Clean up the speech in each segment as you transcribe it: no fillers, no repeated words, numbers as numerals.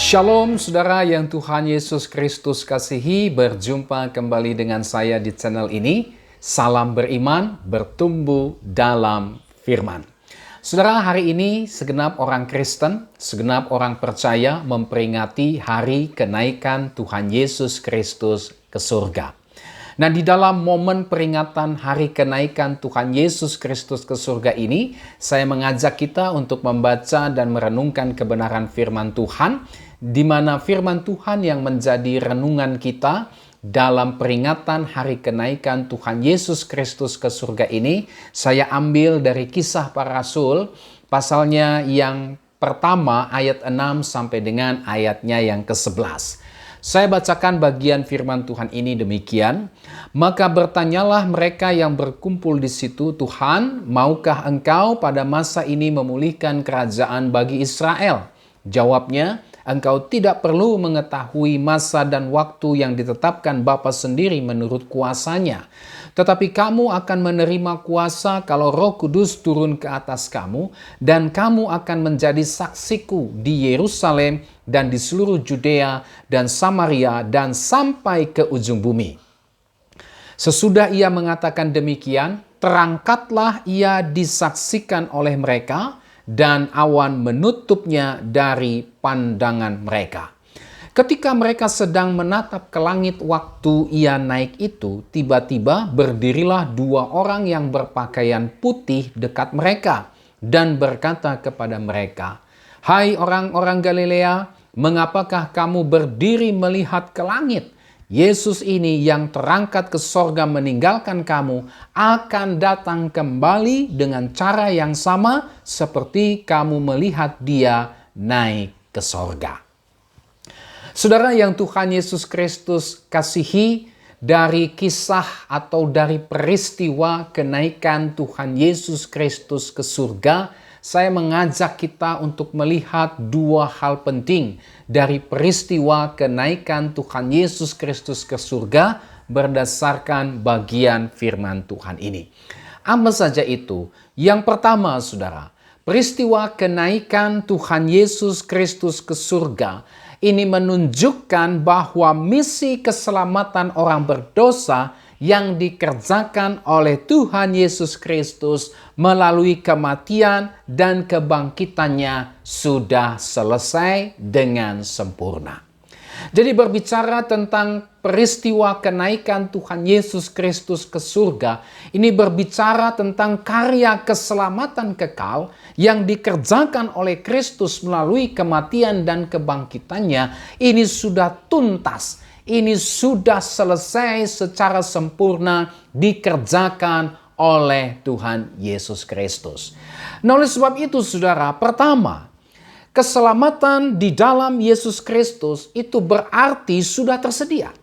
Shalom saudara yang Tuhan Yesus Kristus kasihi, berjumpa kembali dengan saya di channel ini. Salam beriman, bertumbuh dalam firman. Saudara, hari ini segenap orang Kristen, segenap orang percaya memperingati hari kenaikan Tuhan Yesus Kristus ke surga. Nah, di dalam momen peringatan hari kenaikan Tuhan Yesus Kristus ke surga ini, saya mengajak kita untuk membaca dan merenungkan kebenaran firman Tuhan, di mana firman Tuhan yang menjadi renungan kita dalam peringatan hari kenaikan Tuhan Yesus Kristus ke surga ini, saya ambil dari Kisah Para Rasul, pasalnya yang pertama ayat 6 sampai dengan ayatnya yang ke-11. Saya bacakan bagian firman Tuhan ini demikian. Maka bertanyalah mereka yang berkumpul di situ, Tuhan, maukah engkau pada masa ini memulihkan kerajaan bagi Israel? Jawabnya, engkau tidak perlu mengetahui masa dan waktu yang ditetapkan Bapa sendiri menurut kuasanya. Tetapi kamu akan menerima kuasa kalau Roh Kudus turun ke atas kamu, dan kamu akan menjadi saksiku di Yerusalem dan di seluruh Judea dan Samaria dan sampai ke ujung bumi. Sesudah ia mengatakan demikian, terangkatlah ia disaksikan oleh mereka, dan awan menutupnya dari pandangan mereka. Ketika mereka sedang menatap ke langit waktu ia naik itu, tiba-tiba berdirilah dua orang yang berpakaian putih dekat mereka dan berkata kepada mereka, "Hai orang-orang Galilea, mengapakah kamu berdiri melihat ke langit? Yesus ini yang terangkat ke sorga meninggalkan kamu akan datang kembali dengan cara yang sama seperti kamu melihat dia naik ke sorga." Saudara yang Tuhan Yesus Kristus kasihi, dari kisah atau dari peristiwa kenaikan Tuhan Yesus Kristus ke surga, saya mengajak kita untuk melihat dua hal penting dari peristiwa kenaikan Tuhan Yesus Kristus ke surga berdasarkan bagian firman Tuhan ini. Apa saja itu? Yang pertama, saudara, peristiwa kenaikan Tuhan Yesus Kristus ke surga ini menunjukkan bahwa misi keselamatan orang berdosa yang dikerjakan oleh Tuhan Yesus Kristus melalui kematian dan kebangkitannya sudah selesai dengan sempurna. Jadi berbicara tentang peristiwa kenaikan Tuhan Yesus Kristus ke surga, ini berbicara tentang karya keselamatan kekal yang dikerjakan oleh Kristus melalui kematian dan kebangkitannya. Ini sudah tuntas, ini sudah selesai secara sempurna dikerjakan oleh Tuhan Yesus Kristus. Nah, oleh sebab itu, saudara, pertama, keselamatan di dalam Yesus Kristus itu berarti sudah tersedia.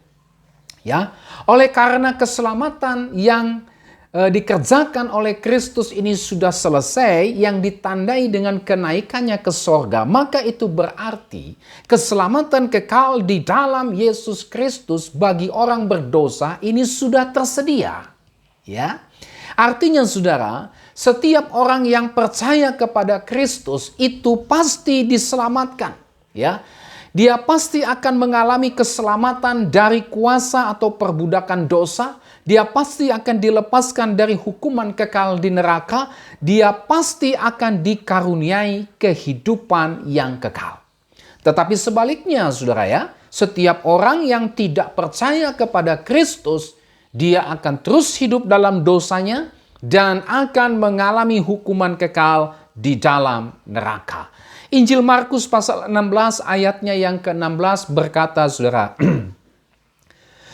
Ya, oleh karena keselamatan yang dikerjakan oleh Kristus ini sudah selesai, yang ditandai dengan kenaikannya ke sorga, maka itu berarti keselamatan kekal di dalam Yesus Kristus bagi orang berdosa ini sudah tersedia. Ya, artinya saudara, setiap orang yang percaya kepada Kristus itu pasti diselamatkan. Ya, dia pasti akan mengalami keselamatan dari kuasa atau perbudakan dosa. Dia pasti akan dilepaskan dari hukuman kekal di neraka. Dia pasti akan dikaruniai kehidupan yang kekal. Tetapi sebaliknya, saudara ya, setiap orang yang tidak percaya kepada Kristus, dia akan terus hidup dalam dosanya dan akan mengalami hukuman kekal di dalam neraka. Injil Markus pasal 16 ayatnya yang ke-16 berkata, saudara,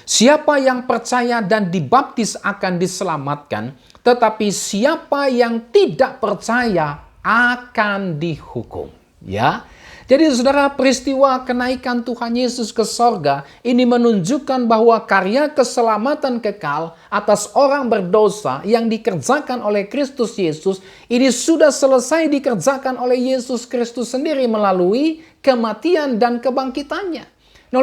siapa yang percaya dan dibaptis akan diselamatkan, tetapi siapa yang tidak percaya akan dihukum. Ya, jadi saudara, peristiwa kenaikan Tuhan Yesus ke sorga ini menunjukkan bahwa karya keselamatan kekal atas orang berdosa yang dikerjakan oleh Kristus Yesus ini sudah selesai dikerjakan oleh Yesus Kristus sendiri melalui kematian dan kebangkitannya. Nah,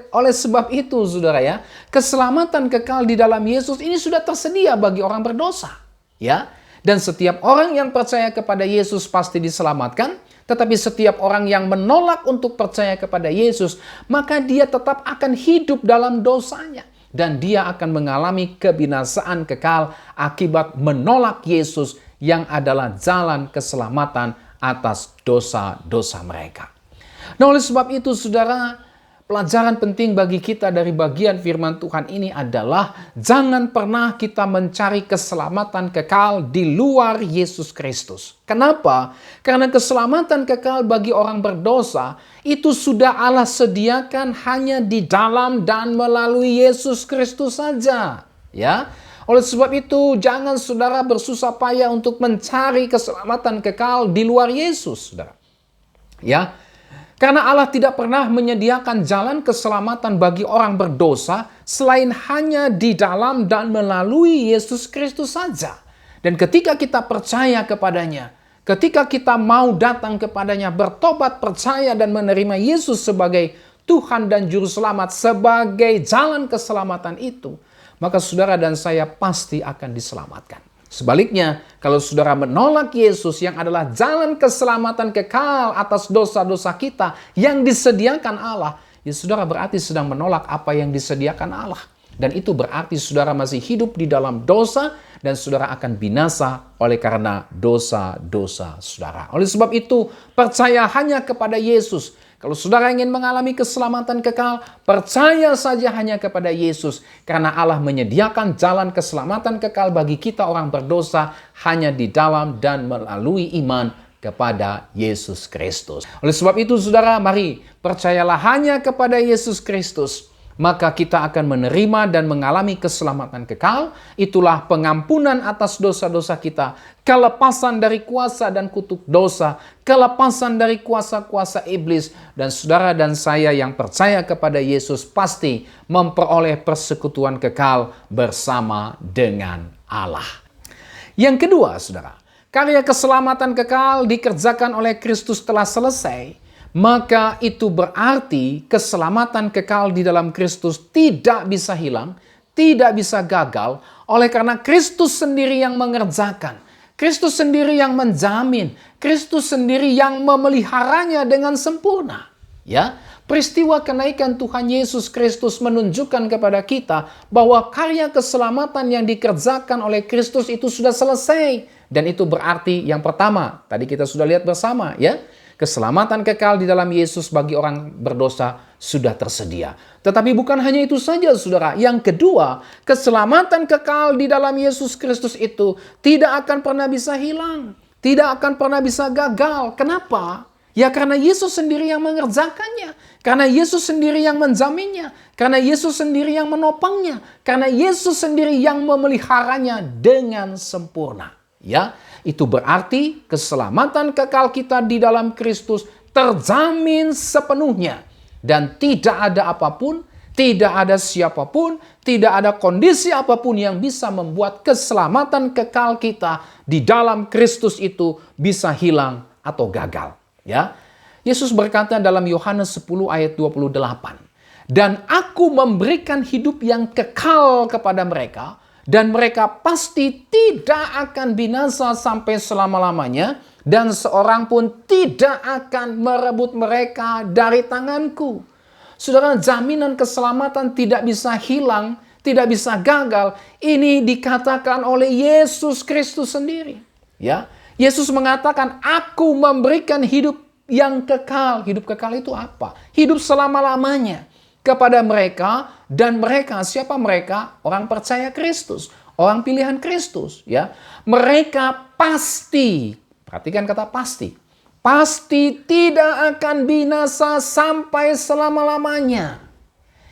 oleh sebab itu, saudara ya, keselamatan kekal di dalam Yesus ini sudah tersedia bagi orang berdosa. Ya, dan setiap orang yang percaya kepada Yesus pasti diselamatkan. Tetapi setiap orang yang menolak untuk percaya kepada Yesus, maka dia tetap akan hidup dalam dosanya. Dan dia akan mengalami kebinasaan kekal akibat menolak Yesus yang adalah jalan keselamatan atas dosa-dosa mereka. Nah, oleh sebab itu, saudara, pelajaran penting bagi kita dari bagian firman Tuhan ini adalah jangan pernah kita mencari keselamatan kekal di luar Yesus Kristus. Kenapa? Karena keselamatan kekal bagi orang berdosa itu sudah Allah sediakan hanya di dalam dan melalui Yesus Kristus saja. Ya. Oleh sebab itu, jangan saudara bersusah payah untuk mencari keselamatan kekal di luar Yesus, saudara. Ya. Karena Allah tidak pernah menyediakan jalan keselamatan bagi orang berdosa selain hanya di dalam dan melalui Yesus Kristus saja. Dan ketika kita percaya kepadanya, ketika kita mau datang kepadanya, bertobat, percaya dan menerima Yesus sebagai Tuhan dan Juru Selamat, sebagai jalan keselamatan itu, maka saudara dan saya pasti akan diselamatkan. Sebaliknya, kalau saudara menolak Yesus yang adalah jalan keselamatan kekal atas dosa-dosa kita yang disediakan Allah, ya saudara berarti sedang menolak apa yang disediakan Allah. Dan itu berarti saudara masih hidup di dalam dosa dan saudara akan binasa oleh karena dosa-dosa saudara. Oleh sebab itu, percaya hanya kepada Yesus. Kalau saudara ingin mengalami keselamatan kekal, percaya saja hanya kepada Yesus. Karena Allah menyediakan jalan keselamatan kekal bagi kita orang berdosa hanya di dalam dan melalui iman kepada Yesus Kristus. Oleh sebab itu, saudara, mari percayalah hanya kepada Yesus Kristus. Maka kita akan menerima dan mengalami keselamatan kekal. Itulah pengampunan atas dosa-dosa kita, kelepasan dari kuasa dan kutuk dosa, kelepasan dari kuasa-kuasa iblis. Dan saudara dan saya yang percaya kepada Yesus pasti memperoleh persekutuan kekal bersama dengan Allah. Yang kedua, saudara, karya keselamatan kekal dikerjakan oleh Kristus telah selesai. Maka itu berarti keselamatan kekal di dalam Kristus tidak bisa hilang, tidak bisa gagal, oleh karena Kristus sendiri yang mengerjakan. Kristus sendiri yang menjamin, Kristus sendiri yang memeliharanya dengan sempurna. Ya, peristiwa kenaikan Tuhan Yesus Kristus menunjukkan kepada kita bahwa karya keselamatan yang dikerjakan oleh Kristus itu sudah selesai. Dan itu berarti yang pertama, tadi kita sudah lihat bersama, ya. Keselamatan kekal di dalam Yesus bagi orang berdosa sudah tersedia. Tetapi bukan hanya itu saja, saudara. Yang kedua, keselamatan kekal di dalam Yesus Kristus itu tidak akan pernah bisa hilang. Tidak akan pernah bisa gagal. Kenapa? Ya karena Yesus sendiri yang mengerjakannya. Karena Yesus sendiri yang menjaminnya. Karena Yesus sendiri yang menopangnya. Karena Yesus sendiri yang memeliharanya dengan sempurna. Ya, itu berarti keselamatan kekal kita di dalam Kristus terjamin sepenuhnya. Dan tidak ada apapun, tidak ada siapapun, tidak ada kondisi apapun yang bisa membuat keselamatan kekal kita di dalam Kristus itu bisa hilang atau gagal. Ya, Yesus berkata dalam Yohanes 10 ayat 28, "Dan aku memberikan hidup yang kekal kepada mereka, dan mereka pasti tidak akan binasa sampai selama-lamanya, dan seorang pun tidak akan merebut mereka dari tanganku." Saudara, jaminan keselamatan tidak bisa hilang, tidak bisa gagal. Ini dikatakan oleh Yesus Kristus sendiri. Ya, Yesus mengatakan, "Aku memberikan hidup yang kekal." Hidup kekal itu apa? Hidup selama-lamanya kepada mereka, dan mereka, siapa mereka? Orang percaya Kristus, orang pilihan Kristus, ya. Mereka pasti, perhatikan kata pasti, pasti tidak akan binasa sampai selama-lamanya.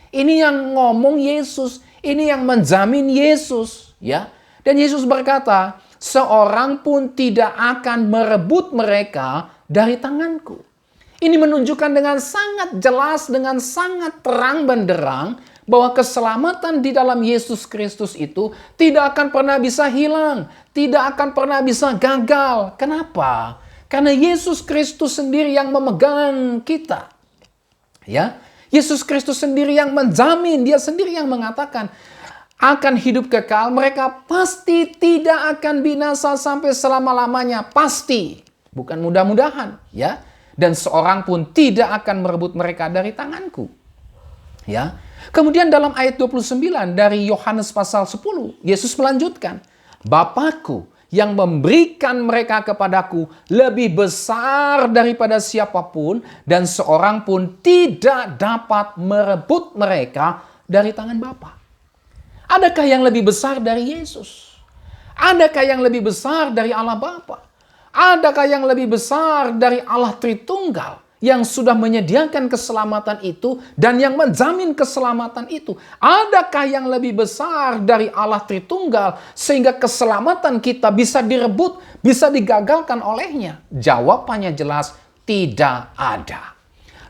Ini yang ngomong Yesus, ini yang menjamin Yesus, ya. Dan Yesus berkata, "Seorang pun tidak akan merebut mereka dari tanganku." Ini menunjukkan dengan sangat jelas, dengan sangat terang benderang, bahwa keselamatan di dalam Yesus Kristus itu tidak akan pernah bisa hilang, tidak akan pernah bisa gagal. Kenapa? Karena Yesus Kristus sendiri yang memegang kita. Ya, Yesus Kristus sendiri yang menjamin, dia sendiri yang mengatakan akan hidup kekal, mereka pasti tidak akan binasa sampai selama-lamanya, pasti. bukan mudah-mudahan, ya. Dan seorang pun tidak akan merebut mereka dari tanganku. Ya. Kemudian dalam ayat 29 dari Yohanes pasal 10, Yesus melanjutkan, Bapakku yang memberikan mereka kepadaku lebih besar daripada siapapun, dan seorang pun tidak dapat merebut mereka dari tangan Bapa. Adakah yang lebih besar dari Yesus? Adakah yang lebih besar dari Allah Bapa? Adakah yang lebih besar dari Allah Tritunggal yang sudah menyediakan keselamatan itu dan yang menjamin keselamatan itu? Adakah yang lebih besar dari Allah Tritunggal sehingga keselamatan kita bisa direbut, bisa digagalkan olehnya? Jawabannya jelas, tidak ada.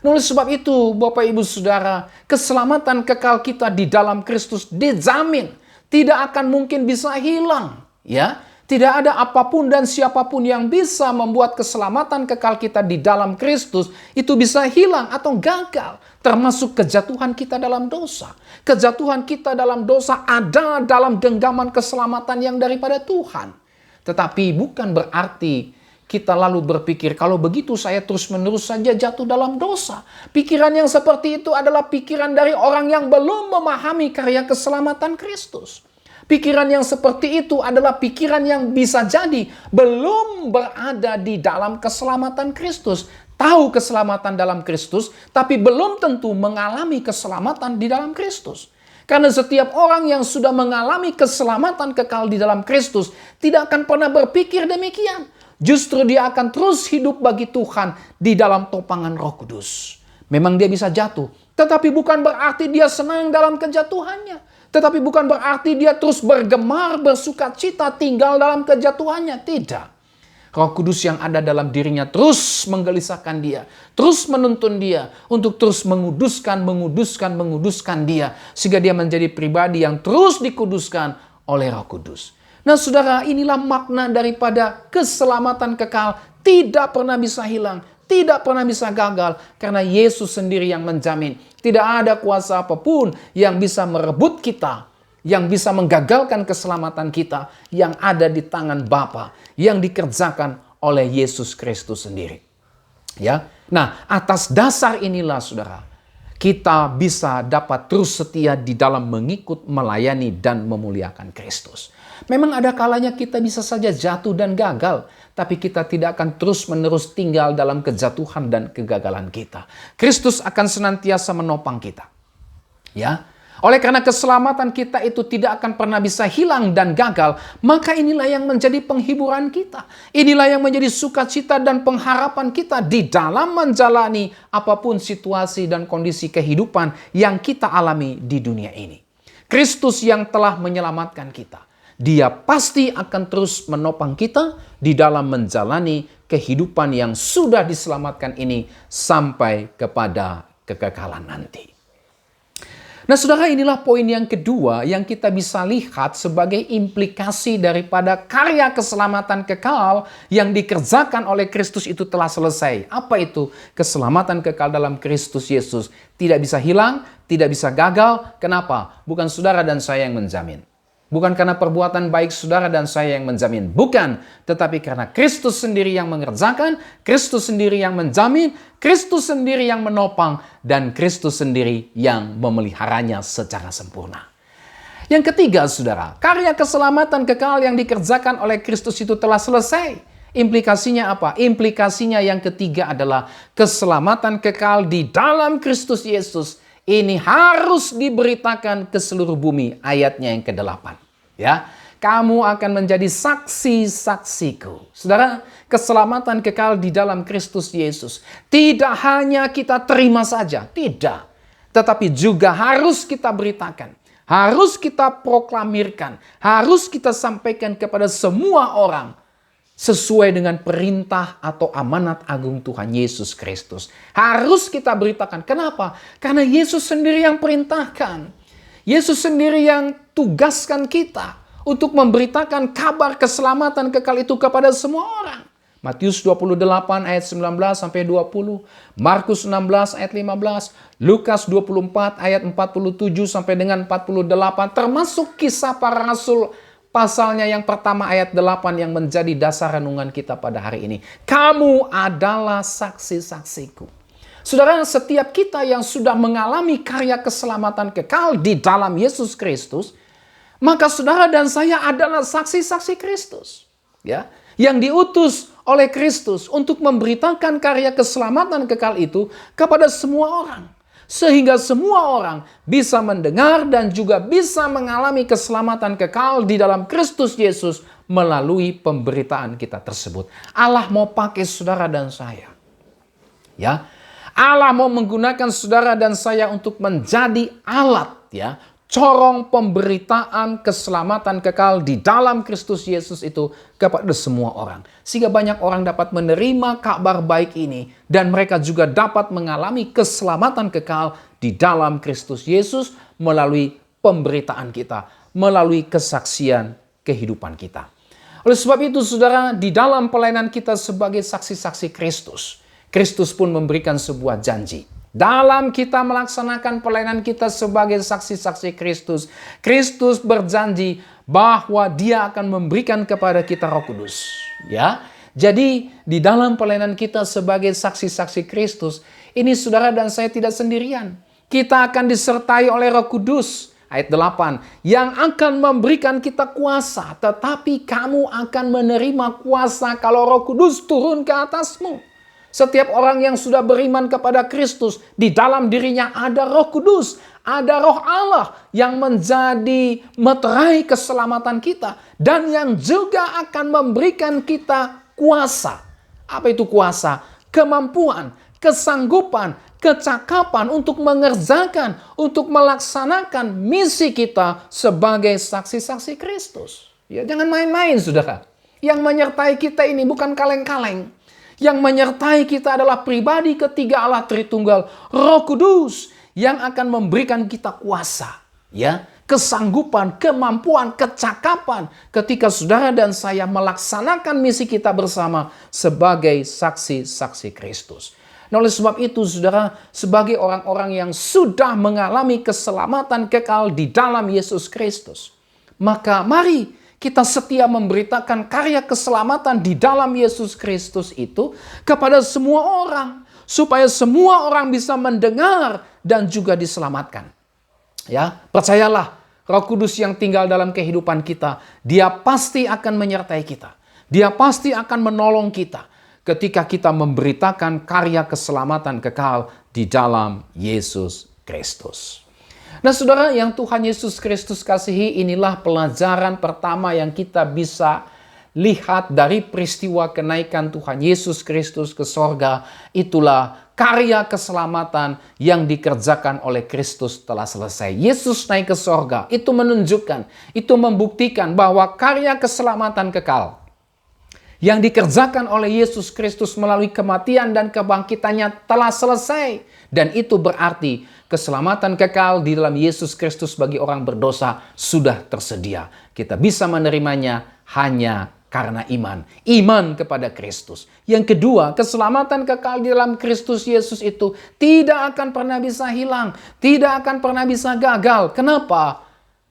Oleh sebab itu, Bapak Ibu Saudara, keselamatan kekal kita di dalam Kristus dijamin, tidak akan mungkin bisa hilang, ya. Tidak ada apapun dan siapapun yang bisa membuat keselamatan kekal kita di dalam Kristus itu bisa hilang atau gagal. Termasuk kejatuhan kita dalam dosa. Kejatuhan kita dalam dosa ada dalam genggaman keselamatan yang daripada Tuhan. Tetapi bukan berarti kita lalu berpikir, kalau begitu saya terus-menerus saja jatuh dalam dosa. Pikiran yang seperti itu adalah pikiran dari orang yang belum memahami karya keselamatan Kristus. Pikiran yang seperti itu adalah pikiran yang bisa jadi belum berada di dalam keselamatan Kristus. Tahu keselamatan dalam Kristus, tapi belum tentu mengalami keselamatan di dalam Kristus. Karena setiap orang yang sudah mengalami keselamatan kekal di dalam Kristus tidak akan pernah berpikir demikian. Justru dia akan terus hidup bagi Tuhan di dalam topangan Roh Kudus. Memang dia bisa jatuh, tetapi bukan berarti dia senang dalam kejatuhannya. Tetapi bukan berarti dia terus bergemar, bersuka cita tinggal dalam kejatuhannya. Tidak. Roh Kudus yang ada dalam dirinya terus menggelisahkan dia. Terus menuntun dia untuk terus menguduskan dia. Sehingga dia menjadi pribadi yang terus dikuduskan oleh Roh Kudus. Nah saudara, inilah makna daripada keselamatan kekal. Tidak pernah bisa hilang. Tidak pernah bisa gagal karena Yesus sendiri yang menjamin. Tidak ada kuasa apapun yang bisa merebut kita, yang bisa menggagalkan keselamatan kita yang ada di tangan Bapa, yang dikerjakan oleh Yesus Kristus sendiri. Ya. Nah, atas dasar inilah saudara, kita bisa dapat terus setia di dalam mengikut, melayani dan memuliakan Kristus. Memang ada kalanya kita bisa saja jatuh dan gagal, tapi kita tidak akan terus-menerus tinggal dalam kejatuhan dan kegagalan kita. Kristus akan senantiasa menopang kita. Ya. Oleh karena keselamatan kita itu tidak akan pernah bisa hilang dan gagal, maka inilah yang menjadi penghiburan kita. Inilah yang menjadi sukacita dan pengharapan kita di dalam menjalani apapun situasi dan kondisi kehidupan yang kita alami di dunia ini. Kristus yang telah menyelamatkan kita. Dia pasti akan terus menopang kita di dalam menjalani kehidupan yang sudah diselamatkan ini sampai kepada kekekalan nanti. Nah saudara, inilah poin yang kedua yang kita bisa lihat sebagai implikasi daripada karya keselamatan kekal yang dikerjakan oleh Kristus itu telah selesai. Apa itu? Keselamatan kekal dalam Kristus Yesus tidak bisa hilang, tidak bisa gagal. Kenapa? Bukan saudara dan saya yang menjamin. Bukan karena perbuatan baik saudara dan saya yang menjamin. Bukan. Tetapi karena Kristus sendiri yang mengerjakan, Kristus sendiri yang menjamin, Kristus sendiri yang menopang, dan Kristus sendiri yang memeliharanya secara sempurna. Yang ketiga saudara, karya keselamatan kekal yang dikerjakan oleh Kristus itu telah selesai. Implikasinya apa? Implikasinya yang ketiga adalah keselamatan kekal di dalam Kristus Yesus. Ini harus diberitakan ke seluruh bumi. Ayatnya yang ke-8. Ya, kamu akan menjadi saksi-saksiku. Saudara, keselamatan kekal di dalam Kristus Yesus tidak hanya kita terima saja. Tidak. Tetapi juga harus kita beritakan. Harus kita proklamirkan. Harus kita sampaikan kepada semua orang. Sesuai dengan perintah atau amanat agung Tuhan Yesus Kristus. Harus kita beritakan. Kenapa? Karena Yesus sendiri yang perintahkan. Yesus sendiri yang tugaskan kita untuk memberitakan kabar keselamatan kekal itu kepada semua orang. Matius 28 ayat 19 sampai 20, Markus 16 ayat 15, Lukas 24 ayat 47 sampai dengan 48, termasuk kisah para rasul pasalnya yang pertama ayat 8 yang menjadi dasar renungan kita pada hari ini. Kamu adalah saksi-saksiku. Saudara, setiap kita yang sudah mengalami karya keselamatan kekal di dalam Yesus Kristus, maka saudara dan saya adalah saksi-saksi Kristus. Ya, yang diutus oleh Kristus untuk memberitakan karya keselamatan kekal itu kepada semua orang. Sehingga semua orang bisa mendengar dan juga bisa mengalami keselamatan kekal di dalam Kristus Yesus melalui pemberitaan kita tersebut. Allah mau pakai saudara dan saya. Ya, Allah mau menggunakan saudara dan saya untuk menjadi alat, ya, corong pemberitaan keselamatan kekal di dalam Kristus Yesus itu kepada semua orang. Sehingga banyak orang dapat menerima kabar baik ini. Dan mereka juga dapat mengalami keselamatan kekal di dalam Kristus Yesus melalui pemberitaan kita. Melalui kesaksian kehidupan kita. Oleh sebab itu saudara, di dalam pelayanan kita sebagai saksi-saksi Kristus, Kristus pun memberikan sebuah janji. Dalam kita melaksanakan pelayanan kita sebagai saksi-saksi Kristus, Kristus berjanji bahwa Dia akan memberikan kepada kita Roh Kudus. Ya, jadi di dalam pelayanan kita sebagai saksi-saksi Kristus, ini saudara dan saya tidak sendirian. Kita akan disertai oleh Roh Kudus. Ayat 8, yang akan memberikan kita kuasa, tetapi kamu akan menerima kuasa kalau Roh Kudus turun ke atasmu. Setiap orang yang sudah beriman kepada Kristus, di dalam dirinya ada Roh Kudus, ada Roh Allah yang menjadi meterai keselamatan kita dan yang juga akan memberikan kita kuasa. Apa itu kuasa? Kemampuan, kesanggupan, kecakapan untuk mengerjakan, untuk melaksanakan misi kita sebagai saksi-saksi Kristus. Ya, jangan main-main, saudara. Yang menyertai kita ini bukan kaleng-kaleng. Yang menyertai kita adalah pribadi ketiga Allah Tritunggal, Roh Kudus, yang akan memberikan kita kuasa, ya, kesanggupan, kemampuan, kecakapan ketika saudara dan saya melaksanakan misi kita bersama sebagai saksi-saksi Kristus. Nah, oleh sebab itu saudara, sebagai orang-orang yang sudah mengalami keselamatan kekal di dalam Yesus Kristus, maka mari kita setia memberitakan karya keselamatan di dalam Yesus Kristus itu kepada semua orang. Supaya semua orang bisa mendengar dan juga diselamatkan. Ya, percayalah, Roh Kudus yang tinggal dalam kehidupan kita, Dia pasti akan menyertai kita. Dia pasti akan menolong kita ketika kita memberitakan karya keselamatan kekal di dalam Yesus Kristus. Nah saudara, yang Tuhan Yesus Kristus kasihi, inilah pelajaran pertama yang kita bisa lihat dari peristiwa kenaikan Tuhan Yesus Kristus ke sorga. Itulah karya keselamatan yang dikerjakan oleh Kristus telah selesai. Yesus naik ke sorga, itu menunjukkan, itu membuktikan bahwa karya keselamatan kekal yang dikerjakan oleh Yesus Kristus melalui kematian dan kebangkitannya telah selesai. Dan itu berarti keselamatan kekal di dalam Yesus Kristus bagi orang berdosa sudah tersedia. Kita bisa menerimanya hanya karena iman. Iman kepada Kristus. Yang kedua, keselamatan kekal di dalam Kristus Yesus itu tidak akan pernah bisa hilang. Tidak akan pernah bisa gagal. Kenapa?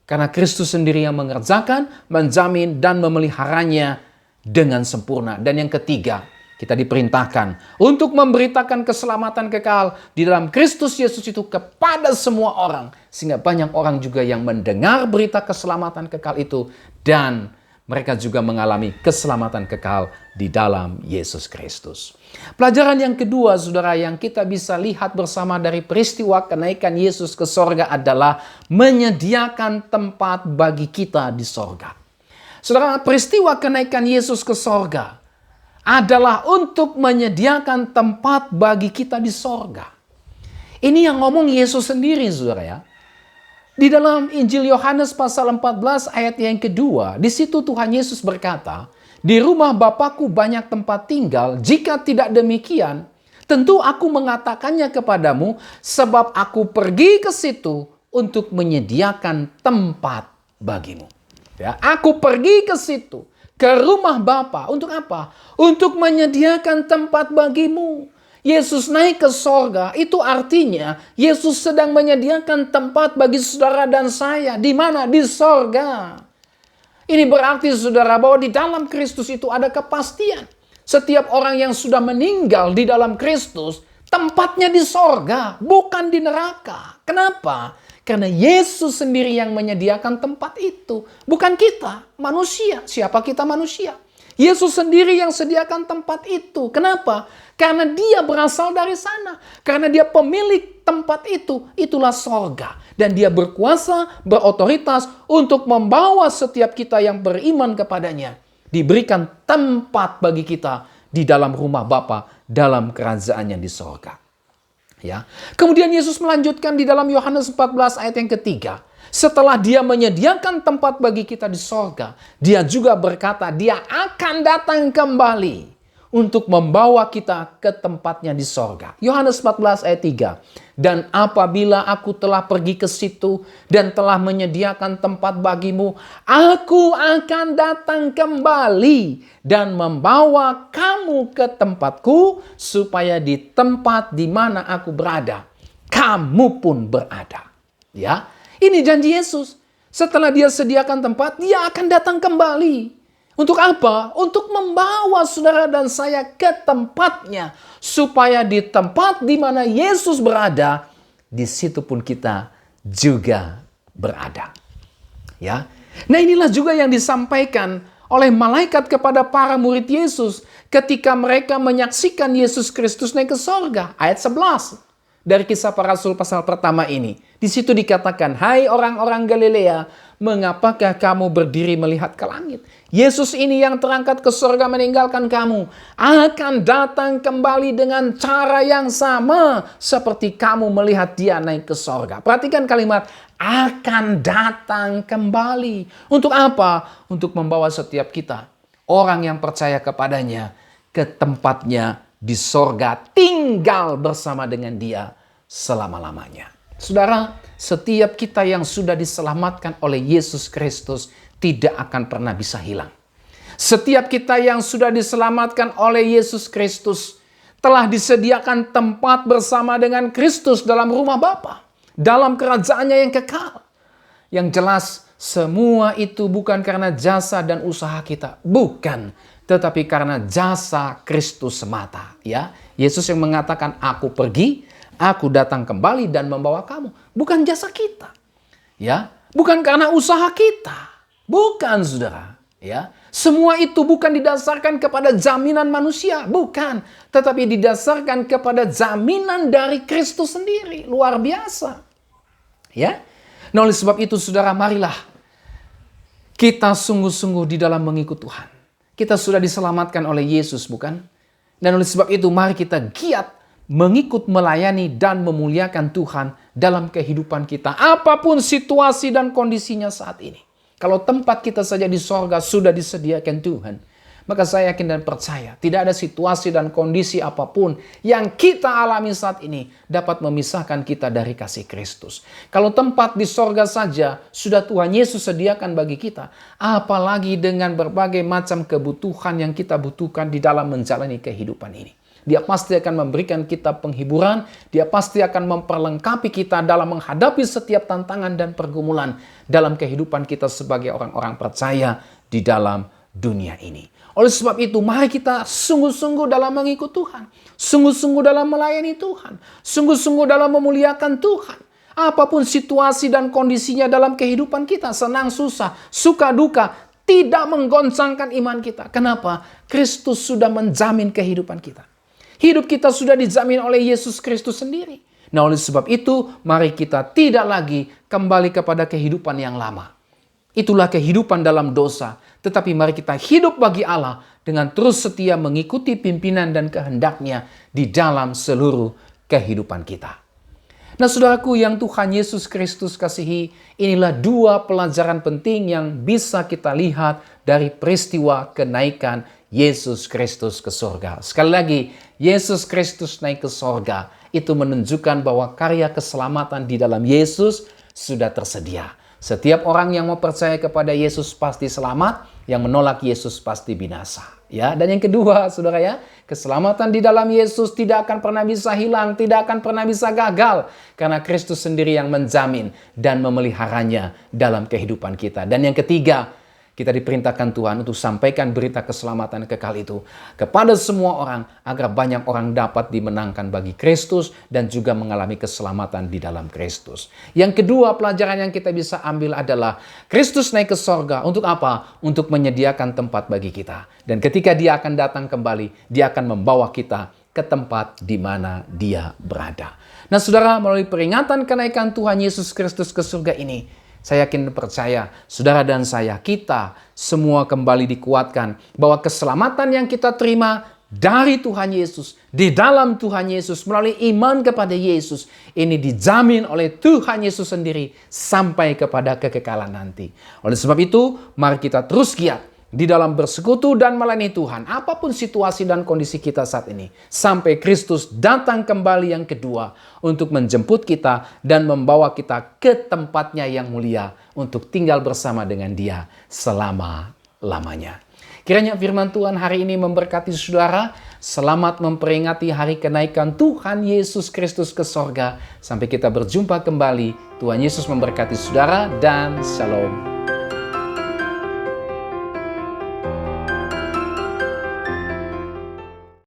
Karena Kristus sendiri yang mengerjakan, menjamin, dan memeliharanya dengan sempurna. Dan yang ketiga, kita diperintahkan untuk memberitakan keselamatan kekal di dalam Kristus Yesus itu kepada semua orang. Sehingga banyak orang juga yang mendengar berita keselamatan kekal itu. Dan mereka juga mengalami keselamatan kekal di dalam Yesus Kristus. Pelajaran yang kedua, saudara, yang kita bisa lihat bersama dari peristiwa kenaikan Yesus ke sorga adalah menyediakan tempat bagi kita di sorga. Saudara, peristiwa kenaikan Yesus ke sorga adalah untuk menyediakan tempat bagi kita di sorga. Ini yang ngomong Yesus sendiri, saudara ya. Di dalam Injil Yohanes pasal 14 ayat yang kedua, di situ Tuhan Yesus berkata, "Di rumah Bapakku banyak tempat tinggal, jika tidak demikian, tentu aku mengatakannya kepadamu, sebab aku pergi ke situ untuk menyediakan tempat bagimu." Ya, aku pergi ke situ, ke rumah Bapa. Untuk apa? Untuk menyediakan tempat bagimu. Yesus naik ke sorga, itu artinya Yesus sedang menyediakan tempat bagi saudara dan saya. Di mana? Di sorga. Ini berarti saudara bahwa di dalam Kristus itu ada kepastian. Setiap orang yang sudah meninggal di dalam Kristus, tempatnya di sorga, bukan di neraka. Kenapa? Karena Yesus sendiri yang menyediakan tempat itu. Bukan kita, manusia. Siapa kita manusia? Yesus sendiri yang sediakan tempat itu. Kenapa? Karena dia berasal dari sana. Karena dia pemilik tempat itu. Itulah sorga. Dan dia berkuasa, berotoritas untuk membawa setiap kita yang beriman kepadanya. Diberikan tempat bagi kita di dalam rumah Bapa, dalam kerajaannya di sorga. Ya. Kemudian Yesus melanjutkan di dalam Yohanes 14 ayat yang ketiga. Setelah dia menyediakan tempat bagi kita di sorga, dia juga berkata dia akan datang kembali untuk membawa kita ke tempatnya di sorga. Yohanes 14 ayat 3. Dan apabila aku telah pergi ke situ dan telah menyediakan tempat bagimu, aku akan datang kembali dan membawa kamu ke tempatku, supaya di tempat di mana aku berada, kamu pun berada. Ya, ini janji Yesus. Setelah dia sediakan tempat, dia akan datang kembali. Untuk apa? Untuk membawa saudara dan saya ke tempatnya. Supaya di tempat di mana Yesus berada, di situ pun kita juga berada. Ya. Nah, inilah juga yang disampaikan oleh malaikat kepada para murid Yesus ketika mereka menyaksikan Yesus Kristus naik ke sorga. Ayat 11 dari Kisah Para Rasul pasal pertama ini. Di situ dikatakan, hai orang-orang Galilea, mengapakah kamu berdiri melihat ke langit? Yesus ini yang terangkat ke surga meninggalkan kamu akan datang kembali dengan cara yang sama seperti kamu melihat dia naik ke surga. Perhatikan kalimat akan datang kembali. Untuk apa? Untuk membawa setiap kita, orang yang percaya kepadanya, ke tempatnya di surga, tinggal bersama dengan dia selama-lamanya. Saudara, setiap kita yang sudah diselamatkan oleh Yesus Kristus tidak akan pernah bisa hilang. Setiap kita yang sudah diselamatkan oleh Yesus Kristus telah disediakan tempat bersama dengan Kristus dalam rumah Bapa, dalam kerajaannya yang kekal. Yang jelas, semua itu bukan karena jasa dan usaha kita, bukan, tetapi karena jasa Kristus semata. Ya, Yesus yang mengatakan, aku pergi, aku datang kembali dan membawa kamu. Bukan jasa kita. Ya, bukan karena usaha kita. Bukan, saudara. Ya, semua itu bukan didasarkan kepada jaminan manusia, bukan, tetapi didasarkan kepada jaminan dari Kristus sendiri. Luar biasa. Ya. Nah, oleh sebab itu, saudara, marilah kita sungguh-sungguh di dalam mengikut Tuhan. Kita sudah diselamatkan oleh Yesus, bukan? Dan oleh sebab itu, mari kita giat mengikut, melayani, dan memuliakan Tuhan dalam kehidupan kita. Apapun situasi dan kondisinya saat ini. Kalau tempat kita saja di sorga sudah disediakan Tuhan, maka saya yakin dan percaya tidak ada situasi dan kondisi apapun yang kita alami saat ini dapat memisahkan kita dari kasih Kristus. Kalau tempat di sorga saja sudah Tuhan Yesus sediakan bagi kita, apalagi dengan berbagai macam kebutuhan yang kita butuhkan di dalam menjalani kehidupan ini. Dia pasti akan memberikan kita penghiburan. Dia pasti akan memperlengkapi kita dalam menghadapi setiap tantangan dan pergumulan dalam kehidupan kita sebagai orang-orang percaya di dalam dunia ini. Oleh sebab itu, mari kita sungguh-sungguh dalam mengikut Tuhan. Sungguh-sungguh dalam melayani Tuhan. Sungguh-sungguh dalam memuliakan Tuhan. Apapun situasi dan kondisinya dalam kehidupan kita, senang, susah, suka, duka, tidak menggoncangkan iman kita. Kenapa? Kristus sudah menjamin kehidupan kita. Hidup kita sudah dijamin oleh Yesus Kristus sendiri. Nah, oleh sebab itu, mari kita tidak lagi kembali kepada kehidupan yang lama. Itulah kehidupan dalam dosa. Tetapi mari kita hidup bagi Allah dengan terus setia mengikuti pimpinan dan kehendaknya di dalam seluruh kehidupan kita. Nah, saudaraku yang Tuhan Yesus Kristus kasihi, inilah dua pelajaran penting yang bisa kita lihat dari peristiwa kenaikan Yesus Kristus ke surga. Sekali lagi, Yesus Kristus naik ke surga. Itu menunjukkan bahwa karya keselamatan di dalam Yesus sudah tersedia. Setiap orang yang mau percaya kepada Yesus pasti selamat, yang menolak Yesus pasti binasa. Ya, dan yang kedua, saudara ya, keselamatan di dalam Yesus tidak akan pernah bisa hilang, tidak akan pernah bisa gagal. Karena Kristus sendiri yang menjamin dan memeliharanya dalam kehidupan kita. Dan yang ketiga, kita diperintahkan Tuhan untuk sampaikan berita keselamatan kekal itu kepada semua orang, agar banyak orang dapat dimenangkan bagi Kristus dan juga mengalami keselamatan di dalam Kristus. Yang kedua, pelajaran yang kita bisa ambil adalah Kristus naik ke sorga. Untuk apa? Untuk menyediakan tempat bagi kita. Dan ketika Dia akan datang kembali, Dia akan membawa kita ke tempat di mana Dia berada. Nah, saudara, melalui peringatan kenaikan Tuhan Yesus Kristus ke surga ini, saya yakin percaya, saudara dan saya, kita semua kembali dikuatkan bahwa keselamatan yang kita terima dari Tuhan Yesus, di dalam Tuhan Yesus, melalui iman kepada Yesus, ini dijamin oleh Tuhan Yesus sendiri sampai kepada kekekalan nanti. Oleh sebab itu, mari kita terus giat di dalam bersekutu dan melayani Tuhan, apapun situasi dan kondisi kita saat ini, sampai Kristus datang kembali yang kedua untuk menjemput kita dan membawa kita ke tempatnya yang mulia untuk tinggal bersama dengan Dia selama-lamanya. Kiranya firman Tuhan hari ini memberkati saudara. Selamat memperingati hari kenaikan Tuhan Yesus Kristus ke sorga. Sampai kita berjumpa kembali. Tuhan Yesus memberkati saudara dan shalom.